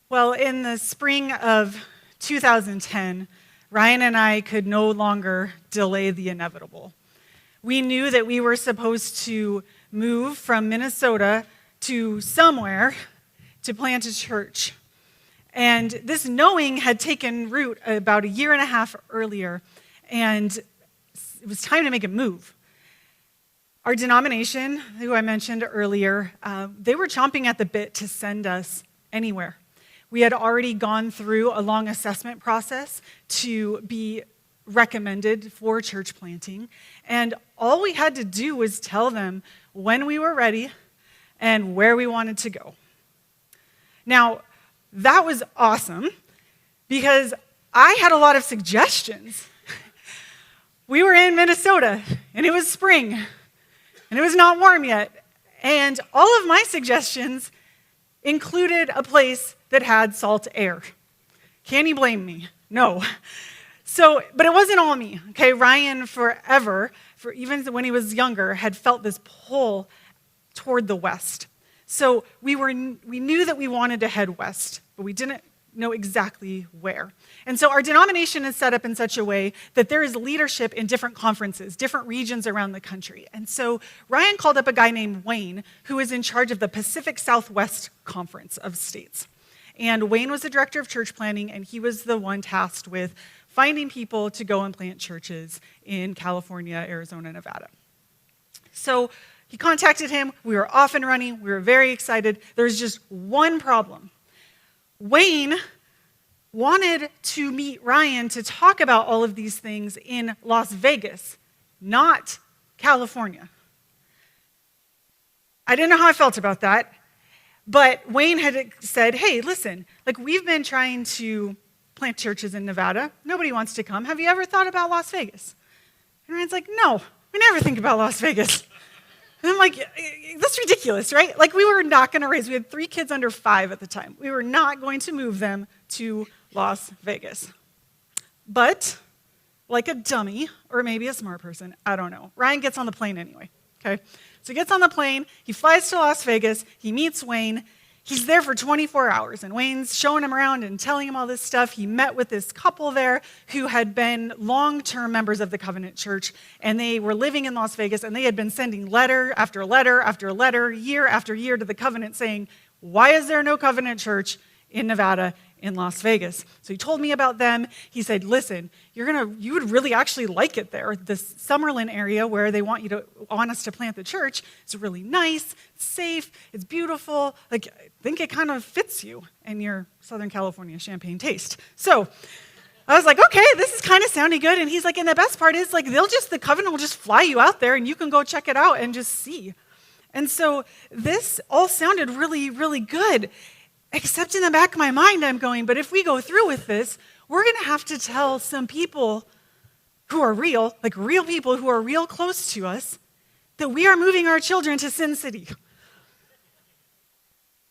Well, in the spring of 2010, Ryan and I could no longer delay the inevitable. We knew that we were supposed to move from Minnesota to somewhere to plant a church. And this knowing had taken root about a year and a half earlier, and it was time to make a move. Our denomination, who I mentioned earlier, they were chomping at the bit to send us anywhere. We had already gone through a long assessment process to be recommended for church planting, and all we had to do was tell them when we were ready and where we wanted to go. Now, that was awesome because I had a lot of suggestions. We were in Minnesota, and it was spring, and it was not warm yet, and all of my suggestions included a place that had salt air. Can you blame me? No. But it wasn't all me, okay? Ryan forever, even when he was younger, had felt this pull toward the west. So we knew that we wanted to head west, but we didn't know exactly where. And so our denomination is set up in such a way that there is leadership in different conferences, different regions around the country. And so Ryan called up a guy named Wayne, who is in charge of the Pacific Southwest Conference of States. And Wayne was the director of church planning, and he was the one tasked with finding people to go and plant churches in California, Arizona, Nevada. So he contacted him. We were off and running. We were very excited. There's just one problem. Wayne wanted to meet Ryan to talk about all of these things in Las Vegas, not California. I didn't know how I felt about that, but Wayne had said, hey, listen, we've been trying to plant churches in Nevada. Nobody wants to come. Have you ever thought about Las Vegas? And Ryan's like, no, we never think about Las Vegas. And I'm like, that's ridiculous, right? We were not going to raise, we had 3 kids under 5 at the time. We were not going to move them to Las Vegas. But, like a dummy, or maybe a smart person, I don't know, Ryan gets on the plane anyway, okay? So he gets on the plane, he flies to Las Vegas, he meets Wayne. He's there for 24 hours, and Wayne's showing him around and telling him all this stuff. He met with this couple there who had been long-term members of the Covenant Church, and they were living in Las Vegas, and they had been sending letter after letter after letter, year after year to the Covenant saying, why is there no Covenant Church in Nevada, in Las Vegas? So he told me about them. He said, listen, you would really actually like it there. This Summerlin area where they want us to plant the church, it's really nice, it's safe, it's beautiful. I think it kind of fits you and your Southern California champagne taste. So I was like, okay, this is kind of sounding good. And he's like, and the best part is the Covenant will just fly you out there and you can go check it out and just see. And so this all sounded really, really good. Except in the back of my mind, I'm going, but if we go through with this, we're going to have to tell some people who are real, real people who are real close to us, that we are moving our children to Sin City.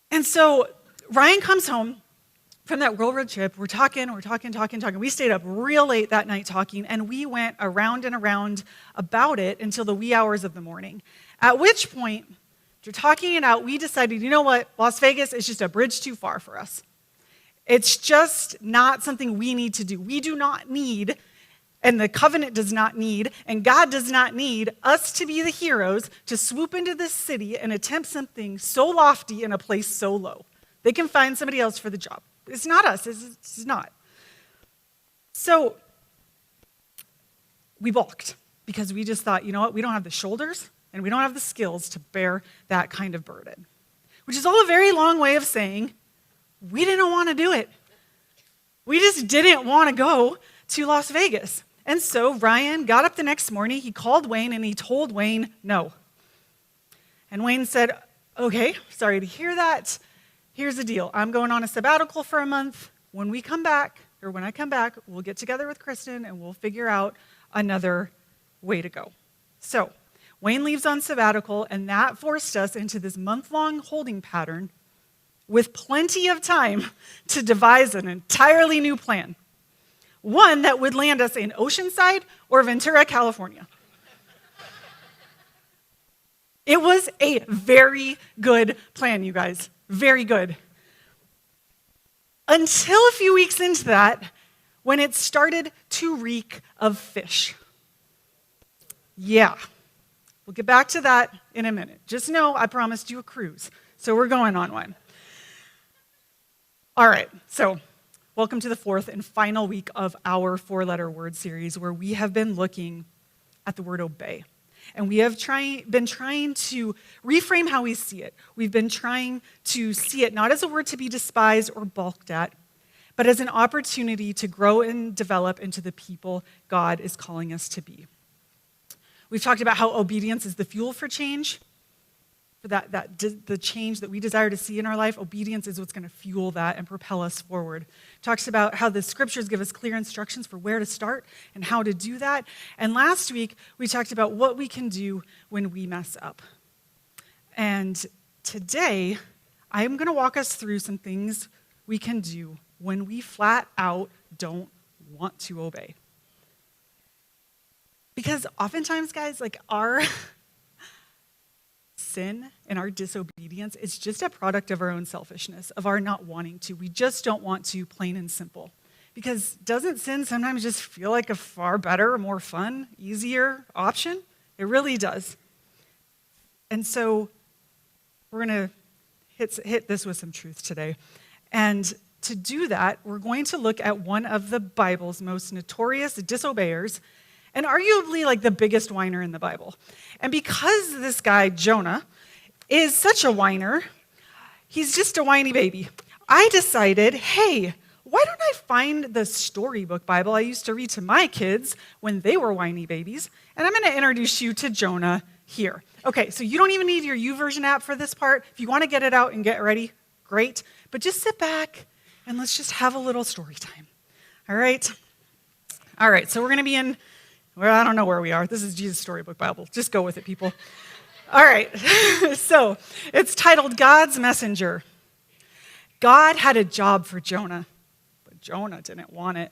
And so Ryan comes home from that railroad trip. We're talking. We stayed up real late that night talking, and we went around and around about it until the wee hours of the morning, at which point, after talking it out, we decided, you know what, Las Vegas is just a bridge too far for us. It's just not something we need to do. We do not need, and the Covenant does not need, and God does not need us to be the heroes to swoop into this city and attempt something so lofty in a place so low. They can find somebody else for the job. It's not us. It's not. So we balked because we just thought, you know what, we don't have the shoulders and we don't have the skills to bear that kind of burden, which is all a very long way of saying we didn't want to do it. We just didn't want to go to Las Vegas. And so Ryan got up the next morning, he called Wayne, and he told Wayne no. And Wayne said, okay, sorry to hear that. Here's the deal. I'm going on a sabbatical for a month. When I come back, we'll get together with Kristen and we'll figure out another way to go. So Wayne leaves on sabbatical, and that forced us into this month-long holding pattern with plenty of time to devise an entirely new plan. One that would land us in Oceanside or Ventura, California. It was a very good plan, you guys. Very good. Until a few weeks into that, when it started to reek of fish. Yeah, we'll get back to that in a minute. Just know I promised you a cruise, so we're going on one. All right, so welcome to the fourth and final week of our four-letter word series, where we have been looking at the word obey. And we have been trying to reframe how we see it. We've been trying to see it not as a word to be despised or balked at, but as an opportunity to grow and develop into the people God is calling us to be. We've talked about how obedience is the fuel for change, for the change that we desire to see in our life. Obedience is what's going to fuel that and propel us forward. Talks about how the scriptures give us clear instructions for where to start and how to do that. And last week, we talked about what we can do when we mess up. And today, I'm going to walk us through some things we can do when we flat out don't want to obey. Because oftentimes, guys, like our sin and our disobedience is just a product of our own selfishness, of our not wanting to. We just don't want to, plain and simple. Because doesn't sin sometimes just feel like a far better, more fun, easier option? It really does. And so we're going to hit this with some truth today. And to do that, we're going to look at one of the Bible's most notorious disobeyers, and arguably like the biggest whiner in the Bible. And because this guy, Jonah, is such a whiner, he's just a whiny baby, I decided, hey, why don't I find the storybook Bible I used to read to my kids when they were whiny babies, and I'm going to introduce you to Jonah here. Okay, so you don't even need your YouVersion app for this part. If you want to get it out and get ready, great. But just sit back and let's just have a little story time. All right? All right, so we're going to be in, well, I don't know where we are. This is Jesus Storybook Bible. Just go with it, people. All right, so it's titled God's Messenger. God had a job for Jonah, but Jonah didn't want it.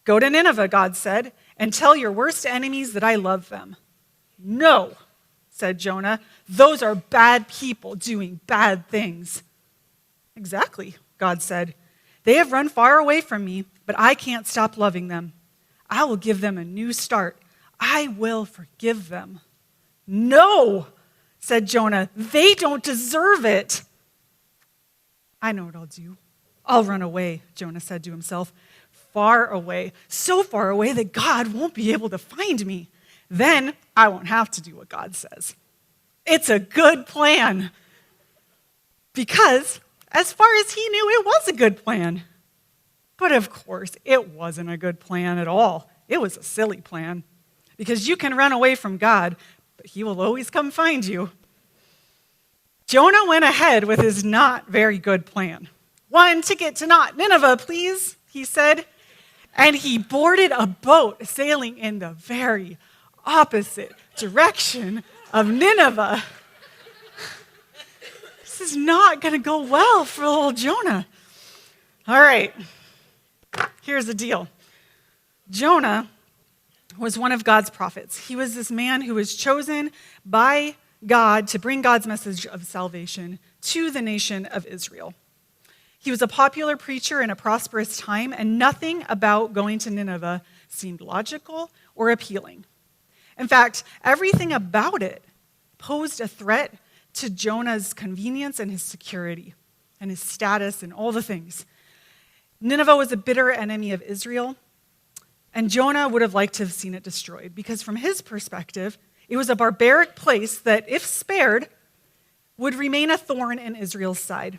Go to Nineveh, God said, and tell your worst enemies that I love them. No, said Jonah. Those are bad people doing bad things. Exactly, God said. They have run far away from me, but I can't stop loving them. I will give them a new start. I will forgive them. No, said Jonah. They don't deserve it. I know what I'll do. I'll run away, Jonah said to himself. Far away, so far away that God won't be able to find me. Then I won't have to do what God says. It's a good plan. Because as far as he knew, it was a good plan. But of course, it wasn't a good plan at all. It was a silly plan. Because you can run away from God, but he will always come find you. Jonah went ahead with his not very good plan. One ticket to not Nineveh, please, he said. And he boarded a boat sailing in the very opposite direction of Nineveh. This is not going to go well for little Jonah. All right, here's the deal. Jonah was one of God's prophets. He was this man who was chosen by God to bring God's message of salvation to the nation of Israel. He was a popular preacher in a prosperous time, and nothing about going to Nineveh seemed logical or appealing. In fact, everything about it posed a threat to Jonah's convenience and his security and his status and all the things. Nineveh was a bitter enemy of Israel, and Jonah would have liked to have seen it destroyed because from his perspective, it was a barbaric place that, if spared, would remain a thorn in Israel's side.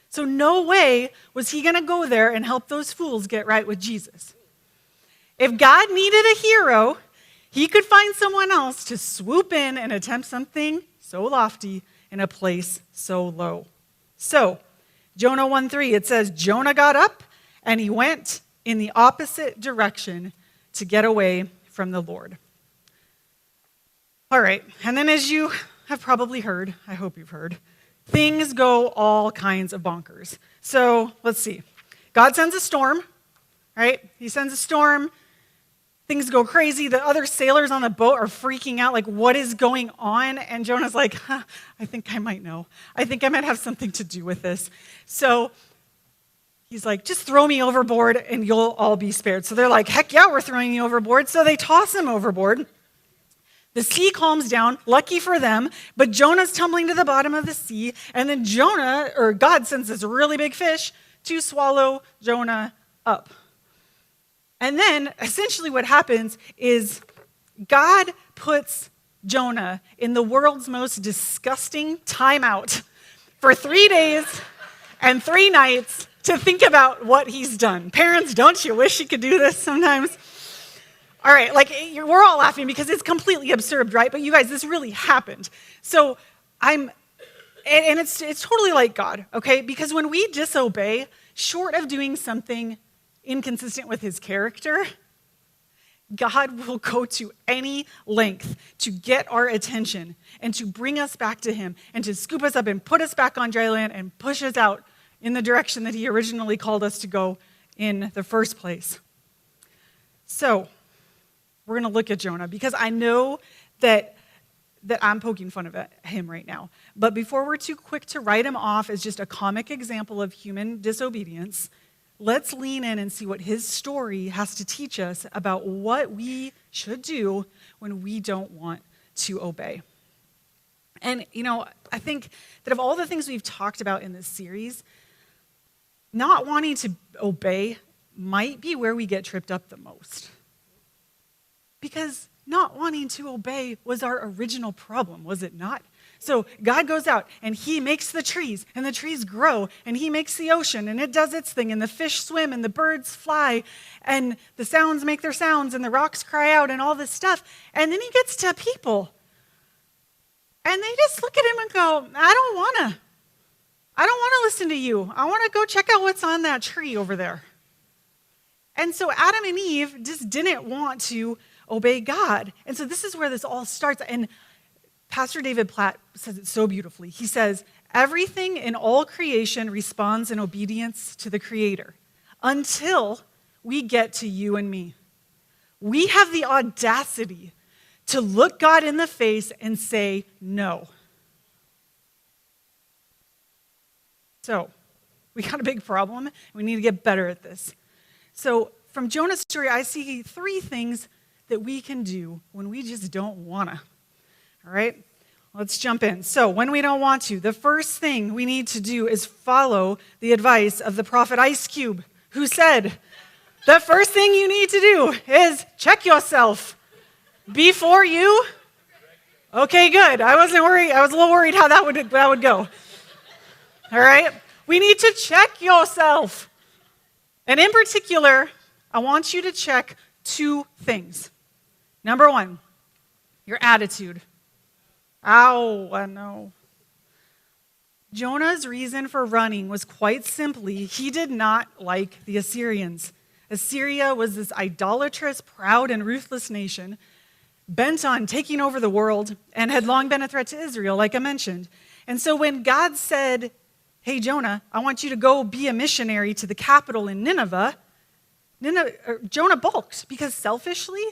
So no way was he going to go there and help those fools get right with Jesus. If God needed a hero, he could find someone else to swoop in and attempt something so lofty in a place so low. So, Jonah 1:3, it says, Jonah got up and he went in the opposite direction to get away from the Lord. All right, and then as you have probably heard, I hope you've heard, things go all kinds of bonkers. So, let's see. God sends a storm, right? He sends a storm. Things go crazy. The other sailors on the boat are freaking out, like, what is going on? And Jonah's like, I think I might know. I think I might have something to do with this. So He's like, just throw me overboard and you'll all be spared. So they're like, heck yeah, we're throwing you overboard. So they toss him overboard. The sea calms down, lucky for them, but Jonah's tumbling to the bottom of the sea, and then God sends this really big fish to swallow Jonah up. And then, essentially what happens is God puts Jonah in the world's most disgusting timeout for 3 days and 3 nights to think about what he's done. Parents, don't you wish you could do this sometimes? All right, we're all laughing because it's completely absurd, right? But you guys, this really happened. So it's totally like God, okay? Because when we disobey, short of doing something inconsistent with his character, God will go to any length to get our attention and to bring us back to him and to scoop us up and put us back on dry land and push us out in the direction that he originally called us to go in the first place. So, we're going to look at Jonah because I know that I'm poking fun of him right now. But before we're too quick to write him off as just a comic example of human disobedience, let's lean in and see what his story has to teach us about what we should do when we don't want to obey. And, I think that of all the things we've talked about in this series, not wanting to obey might be where we get tripped up the most. Because not wanting to obey was our original problem, was it not? So God goes out and he makes the trees and the trees grow and he makes the ocean and it does its thing and the fish swim and the birds fly and the sounds make their sounds and the rocks cry out and all this stuff. And then he gets to people and they just look at him and go, I don't want to listen to you. I want to go check out what's on that tree over there. And so Adam and Eve just didn't want to obey God. And so this is where this all starts. And Pastor David Platt says it so beautifully. He says, everything in all creation responds in obedience to the Creator until we get to you and me. We have the audacity to look God in the face and say no. So, we got a big problem. We need to get better at this. So, from Jonah's story, I see 3 things that we can do when we just don't want to. All right? Let's jump in. So, when we don't want to, the first thing we need to do is follow the advice of the prophet Ice Cube, who said, the first thing you need to do is check yourself before you. Okay, good. I wasn't worried. I was a little worried how that would go. All right? We need to check yourself. And in particular, I want you to check 2 things. Number 1, your attitude. Ow, I know. Jonah's reason for running was quite simply, he did not like the Assyrians. Assyria was this idolatrous, proud, and ruthless nation bent on taking over the world and had long been a threat to Israel, like I mentioned. And so when God said, hey, Jonah, I want you to go be a missionary to the capital in Nineveh, Jonah balked because selfishly,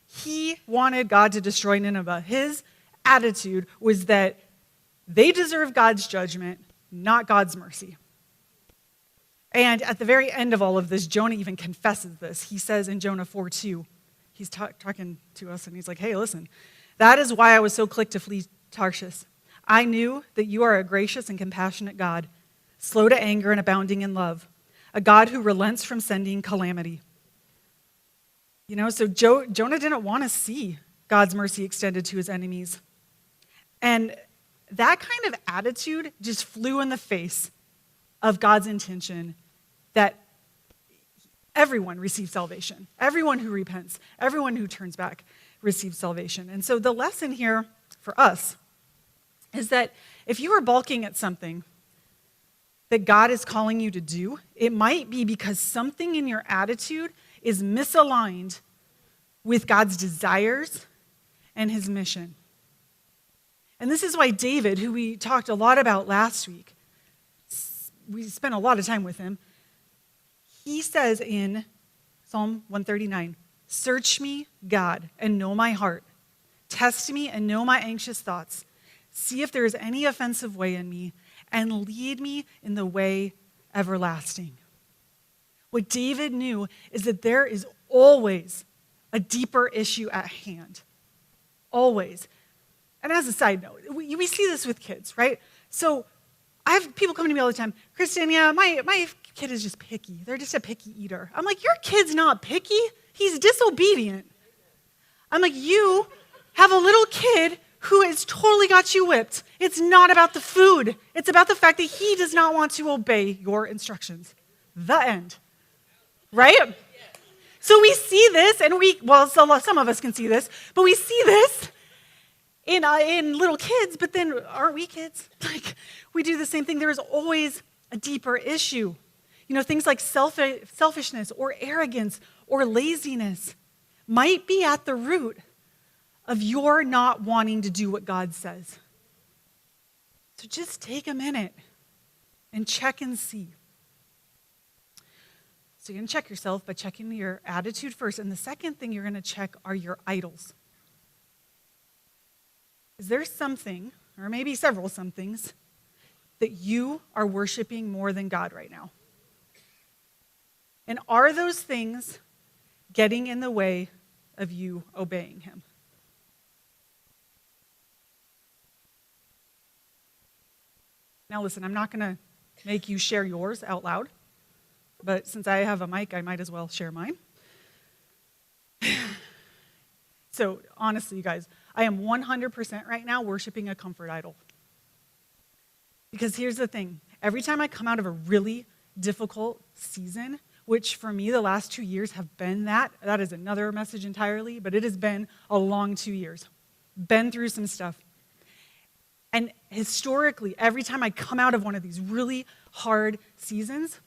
he wanted God to destroy Nineveh. His attitude was that they deserve God's judgment, not God's mercy. And at the very end of all of this, Jonah even confesses this. He says in Jonah 4:2, he's talking to us and he's like, hey, listen, that is why I was so quick to flee Tarshish. I knew that you are a gracious and compassionate God, slow to anger and abounding in love, a God who relents from sending calamity. So Jonah didn't want to see God's mercy extended to his enemies. And that kind of attitude just flew in the face of God's intention that everyone receives salvation. Everyone who repents, everyone who turns back receives salvation. And so the lesson here for us is that if you are balking at something that God is calling you to do, it might be because something in your attitude is misaligned with God's desires and his mission. And this is why David, who we talked a lot about last week, we spent a lot of time with him, he says in Psalm 139, search me, God, and know my heart. Test me and know my anxious thoughts. See if there is any offensive way in me, and lead me in the way everlasting. What David knew is that there is always a deeper issue at hand. Always. And as a side note, we see this with kids, right? So I have people come to me all the time, Kristen, yeah, my kid is just picky. They're just a picky eater. I'm like, your kid's not picky. He's disobedient. I'm like, you have a little kid who has totally got you whipped. It's not about the food. It's about the fact that he does not want to obey your instructions. The end. Right? So we see this, and some of us can see this, but we see this in little kids, but then aren't we kids? Like, we do the same thing. There is always a deeper issue. Things like selfishness or arrogance or laziness might be at the root of your not wanting to do what God says. So just take a minute and check and see. So you're going to check yourself by checking your attitude first. And the second thing you're going to check are your idols. Is there something, or maybe several somethings, that you are worshiping more than God right now? And are those things getting in the way of you obeying him? Now listen, I'm not going to make you share yours out loud, but since I have a mic, I might as well share mine. So honestly, you guys, I am 100% right now worshiping a comfort idol. Because here's the thing. Every time I come out of a really difficult season, which for me the last 2 years have been that is another message entirely, but it has been a long 2 years. Been through some stuff. And historically, every time I come out of one of these really hard seasons,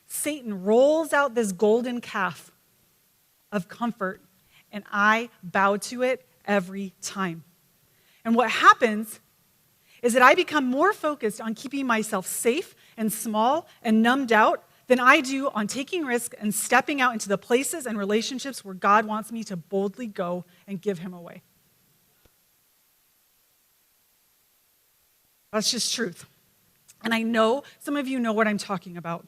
Satan rolls out this golden calf of comfort, and I bow to it every time. And what happens is that I become more focused on keeping myself safe and small and numbed out than I do on taking risks and stepping out into the places and relationships where God wants me to boldly go and give him away. That's just truth. And I know some of you know what I'm talking about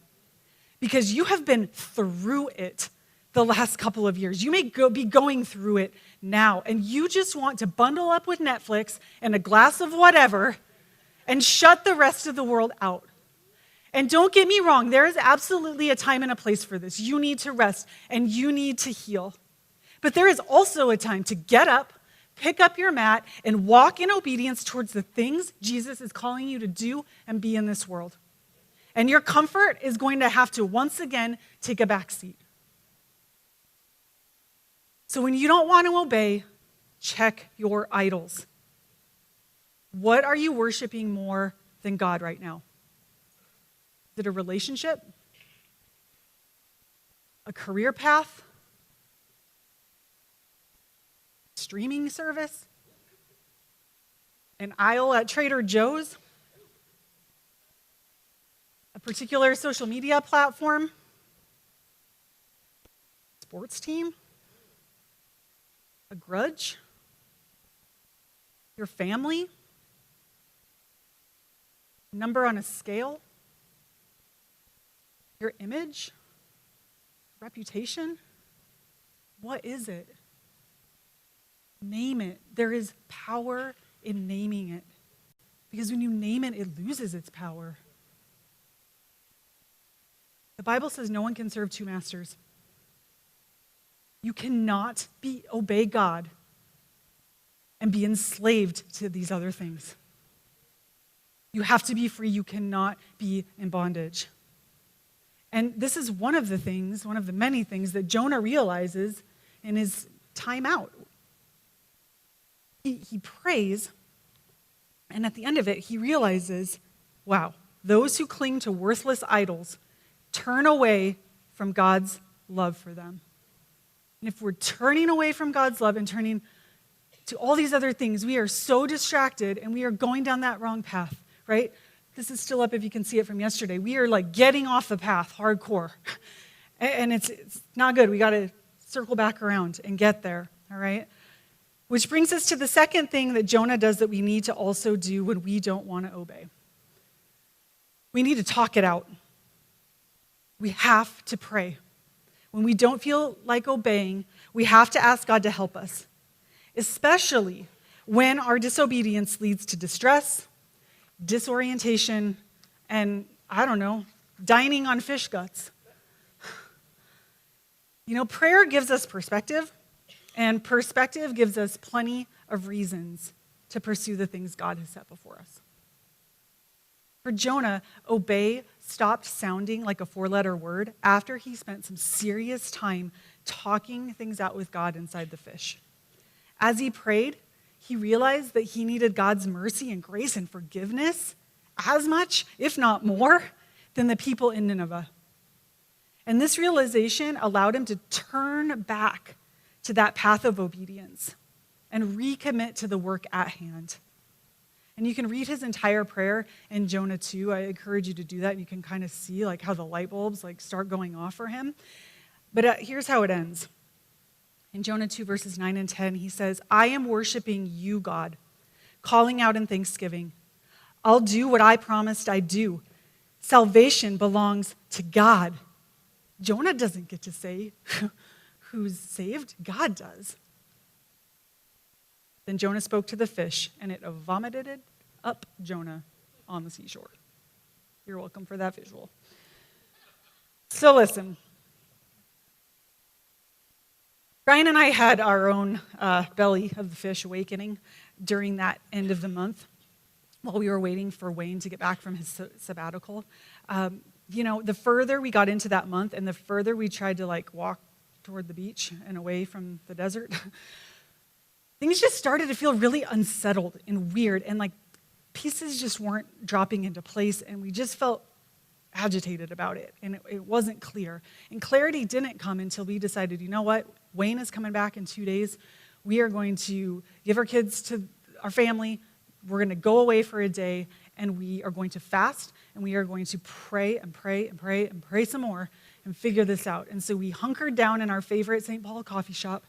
because you have been through it the last couple of years. You may be going through it now, and you just want to bundle up with Netflix and a glass of whatever and shut the rest of the world out. And don't get me wrong, there is absolutely a time and a place for this. You need to rest, and you need to heal. But there is also a time to get up, pick up your mat, and walk in obedience towards the things Jesus is calling you to do and be in this world. And your comfort is going to have to once again take a back seat. So when you don't want to obey, check your idols. What are you worshiping more than God right now? Is it a relationship? A career path? Streaming service? An aisle at Trader Joe's? A particular social media platform? Sports team? A grudge? Your family? Number on a scale? Your image? Reputation? What is it? Name it. There is power in naming it. Because when you name it, it loses its power. The Bible says no one can serve two masters. You cannot obey God and be enslaved to these other things. You have to be free. You cannot be in bondage. And this is one of the many things that Jonah realizes in his time out. He prays, and at the end of it, he realizes, wow, those who cling to worthless idols turn away from God's love for them. And if we're turning away from God's love and turning to all these other things, we are so distracted and we are going down that wrong path, right? This is still up if you can see it from yesterday. We are like getting off the path hardcore. And it's not good. We got to circle back around and get there, all right? Which brings us to the second thing that Jonah does that we need to also do when we don't want to obey. We need to talk it out. We have to pray. when we don't feel like obeying, we have to ask God to help us, especially when our disobedience leads to distress, disorientation, and, dining on fish guts. Prayer gives us perspective, and perspective gives us plenty of reasons to pursue the things God has set before us. For Jonah, obey stopped sounding like a four-letter word after he spent some serious time talking things out with God inside the fish. As he prayed, he realized that he needed God's mercy and grace and forgiveness as much, if not more, than the people in Nineveh. And this realization allowed him to turn back to that path of obedience and recommit to the work at hand. And you can read his entire prayer in Jonah 2. I encourage you to do that. You can kind of see how the light bulbs start going off for him. But here's how it ends. In Jonah 2, verses 9 and 10, he says, I am worshiping you, God, calling out in thanksgiving. I'll do what I promised I'd do. Salvation belongs to God. Jonah doesn't get to say who's saved. God does. Then Jonah spoke to the fish, and it vomited up Jonah on the seashore. You're welcome for that visual. So listen. Brian and I had our own belly of the fish awakening during that end of the month while we were waiting for Wayne to get back from his sabbatical. The further we got into that month and the further we tried to walk toward the beach and away from the desert, things just started to feel really unsettled and weird, and pieces just weren't dropping into place, and we just felt agitated about it, and it wasn't clear. And clarity didn't come until we decided, you know what? Wayne is coming back in 2 days. We are going to give our kids to our family. We're going to go away for a day, and we are going to fast, and we are going to pray and pray and pray and pray some more and figure this out. And so we hunkered down in our favorite St. Paul coffee shop,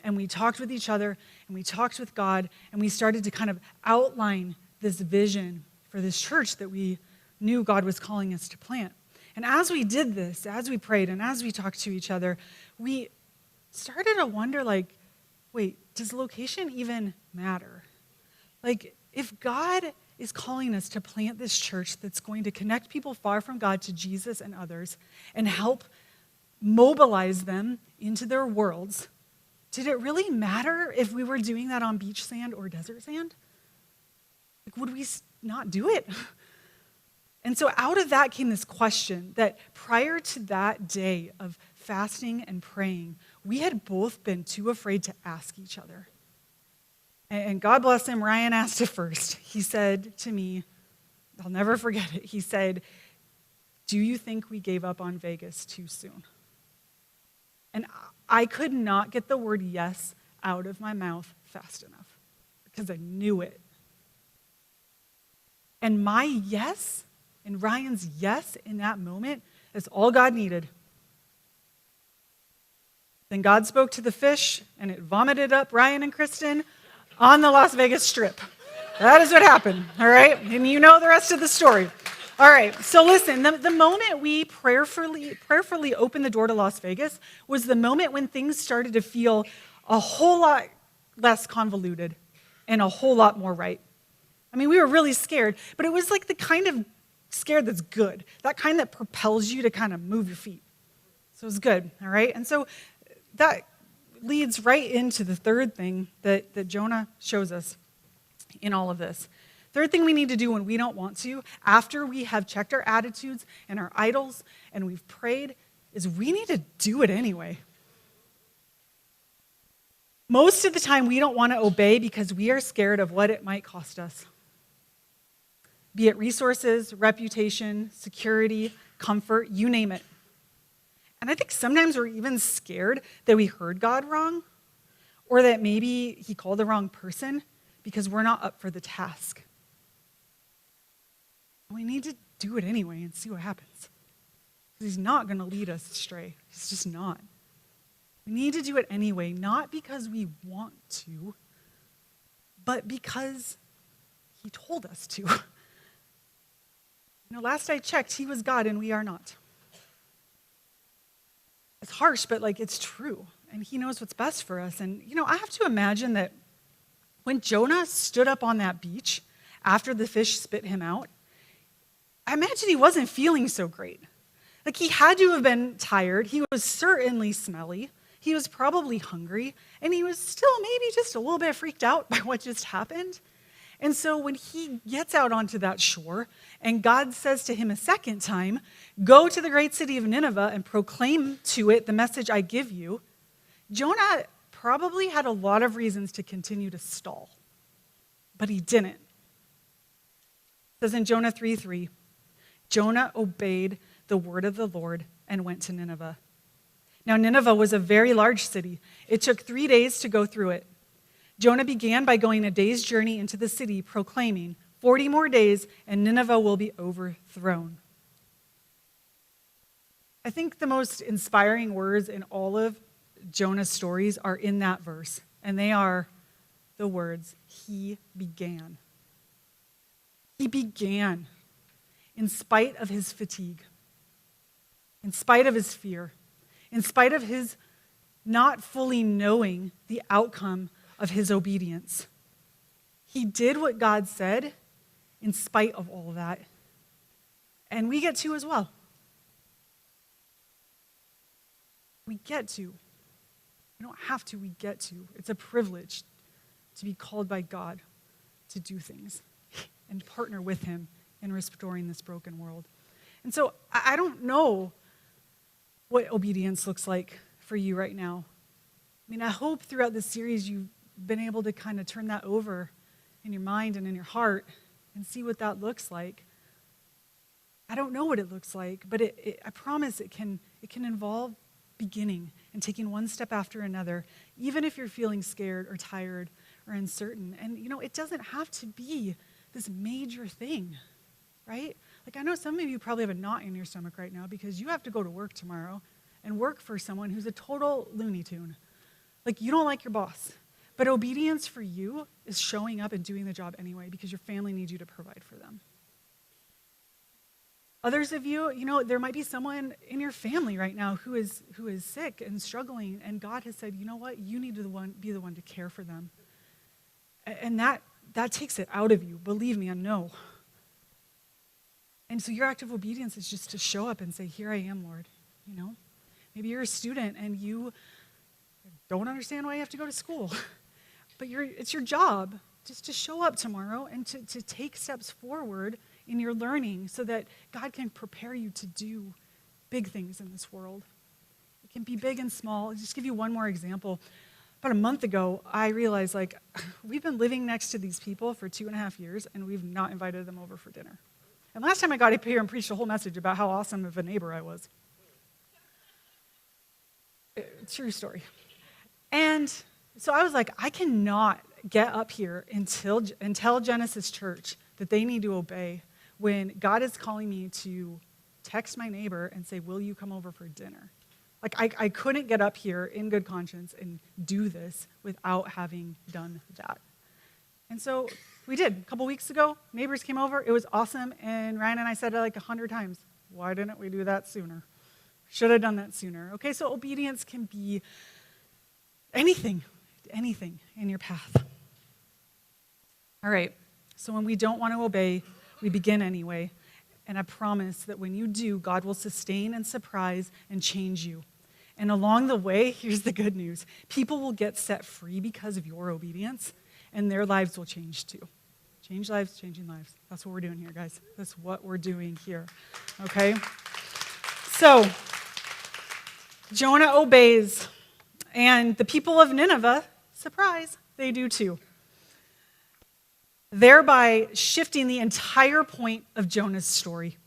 and we talked with each other, and we talked with God, and we started to kind of outline this vision for this church that we knew God was calling us to plant. And as we did this, as we prayed, and as we talked to each other, we started to wonder, wait, does location even matter? If God is calling us to plant this church that's going to connect people far from God to Jesus and others and help mobilize them into their worlds, did it really matter if we were doing that on beach sand or desert sand? Would we not do it? And so out of that came this question that prior to that day of fasting and praying, we had both been too afraid to ask each other. And God bless him, Ryan asked it first. He said to me, I'll never forget it, he said, do you think we gave up on Vegas too soon? And I could not get the word yes out of my mouth fast enough because I knew it. And my yes and Ryan's yes in that moment is all God needed. Then God spoke to the fish, and it vomited up Ryan and Kristen on the Las Vegas Strip. That is what happened, all right? And you know the rest of the story. All right, so listen, the moment we prayerfully opened the door to Las Vegas was the moment when things started to feel a whole lot less convoluted and a whole lot more right. I mean, we were really scared, but it was the kind of scared that's good, that kind that propels you to kind of move your feet. So it was good, all right? And so that leads right into the third thing that Jonah shows us in all of this. Third thing we need to do when we don't want to, after we have checked our attitudes and our idols and we've prayed, is we need to do it anyway. Most of the time, we don't want to obey because we are scared of what it might cost us. Be it resources, reputation, security, comfort, you name it. And I think sometimes we're even scared that we heard God wrong, or that maybe he called the wrong person because we're not up for the task. We need to do it anyway and see what happens. Because he's not going to lead us astray. He's just not. We need to do it anyway, not because we want to, but because he told us to. Last I checked, he was God and we are not. It's harsh, but like it's true. And he knows what's best for us. And, I have to imagine that when Jonah stood up on that beach after the fish spit him out, I imagine he wasn't feeling so great. Like he had to have been tired. He was certainly smelly. He was probably hungry. And he was still maybe just a little bit freaked out by what just happened. And so when he gets out onto that shore and God says to him a second time, go to the great city of Nineveh and proclaim to it the message I give you, Jonah probably had a lot of reasons to continue to stall. But he didn't. It says in Jonah 3:3, Jonah obeyed the word of the Lord and went to Nineveh. Now Nineveh was a very large city. It took 3 days to go through it. Jonah began by going a day's journey into the city, proclaiming, 40 more days and Nineveh will be overthrown. I think the most inspiring words in all of Jonah's stories are in that verse, and they are the words, he began. He began in spite of his fatigue, in spite of his fear, in spite of his not fully knowing the outcome of his obedience. He did what God said in spite of all of that. And we get to as well. We get to. We don't have to, we get to. It's a privilege to be called by God to do things and partner with him in restoring this broken world. And so I don't know what obedience looks like for you right now. I mean, I hope throughout this series you've been able to kind of turn that over in your mind and in your heart and see what that looks like. I don't know what it looks like, but I promise it can involve beginning and taking one step after another, even if you're feeling scared or tired or uncertain. And, it doesn't have to be this major thing, right? Like, I know some of you probably have a knot in your stomach right now because you have to go to work tomorrow and work for someone who's a total Looney Tune. Like, you don't like your boss. But obedience for you is showing up and doing the job anyway because your family needs you to provide for them. Others of you, there might be someone in your family right now who is sick and struggling, and God has said, you know what, you need to be the one to care for them. And that takes it out of you. Believe me, I know. And so your act of obedience is just to show up and say, here I am, Lord. Maybe you're a student and you don't understand why you have to go to school. But it's your job just to show up tomorrow and to take steps forward in your learning so that God can prepare you to do big things in this world. It can be big and small. I'll just give you one more example. About a month ago, I realized, we've been living next to these people for 2.5 years, and we've not invited them over for dinner. And last time I got up here and preached a whole message about how awesome of a neighbor I was. True story. And so I was like, I cannot get up here and tell Genesis Church that they need to obey when God is calling me to text my neighbor and say, will you come over for dinner? Like, I couldn't get up here in good conscience and do this without having done that. And so we did. A couple weeks ago, neighbors came over. It was awesome. And Ryan and I said it 100 times. Why didn't we do that sooner? Should have done that sooner. Okay, so obedience can be anything in your path. All right, so when we don't want to obey, we begin anyway. And I promise that when you do, God will sustain and surprise and change you. And along the way, here's the good news. People will get set free because of your obedience, and their lives will change too. Change lives, changing lives. That's what we're doing here, guys. That's what we're doing here, okay? So, Jonah obeys, and the people of Nineveh, surprise, they do too. Thereby shifting the entire point of Jonah's story.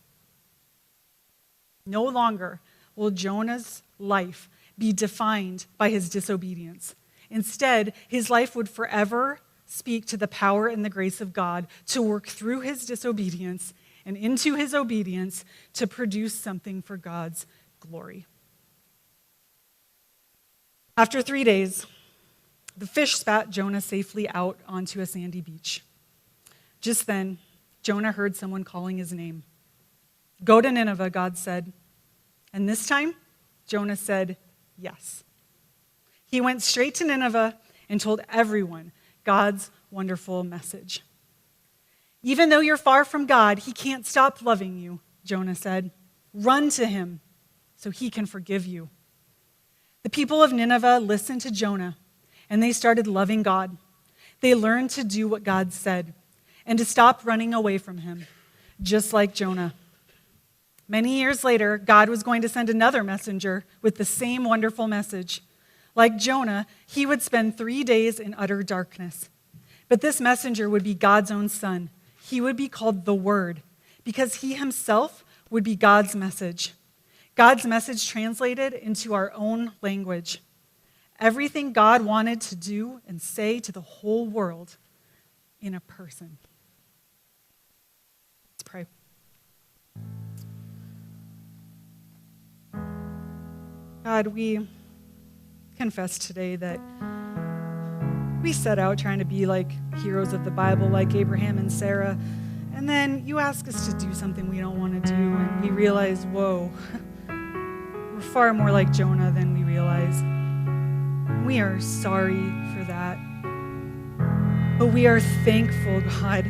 No longer will Jonah's life be defined by his disobedience. Instead, his life would forever speak to the power and the grace of God to work through his disobedience and into his obedience to produce something for God's glory. After 3 days, the fish spat Jonah safely out onto a sandy beach. Just then, Jonah heard someone calling his name. Go to Nineveh, God said. And this time, Jonah said yes. He went straight to Nineveh and told everyone God's wonderful message. Even though you're far from God, he can't stop loving you, Jonah said. Run to him so he can forgive you. The people of Nineveh listened to Jonah, and they started loving God. They learned to do what God said and to stop running away from him, just like Jonah. Many years later, God was going to send another messenger with the same wonderful message. Like Jonah, he would spend 3 days in utter darkness. But this messenger would be God's own son. He would be called the Word, because he himself would be God's message. God's message translated into our own language. Everything God wanted to do and say to the whole world in a person. Let's pray. God, we confess today that we set out trying to be like heroes of the Bible, like Abraham and Sarah, and then you ask us to do something we don't want to do, and we realize, whoa, we're far more like Jonah than we realize. We are sorry for that. But we are thankful, God,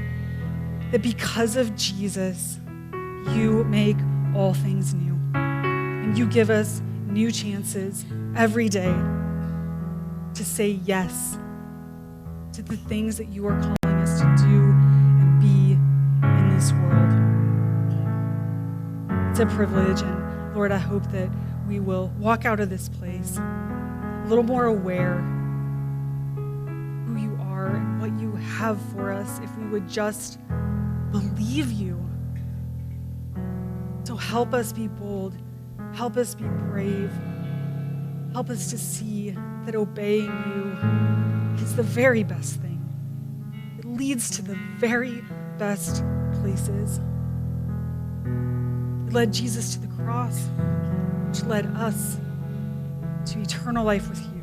that because of Jesus, you make all things new. And you give us new chances every day to say yes to the things that you are calling us to do and be in this world. It's a privilege, and Lord, I hope that we will walk out of this place a little more aware who you are and what you have for us if we would just believe you. So help us be bold. Help us be brave. Help us to see that obeying you is the very best thing. It leads to the very best places. It led Jesus to the cross, which led us to eternal life with you.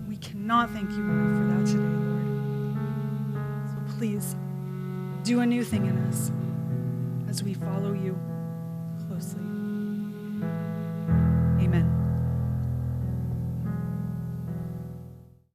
We cannot thank you enough for that today, Lord. So please, do a new thing in us.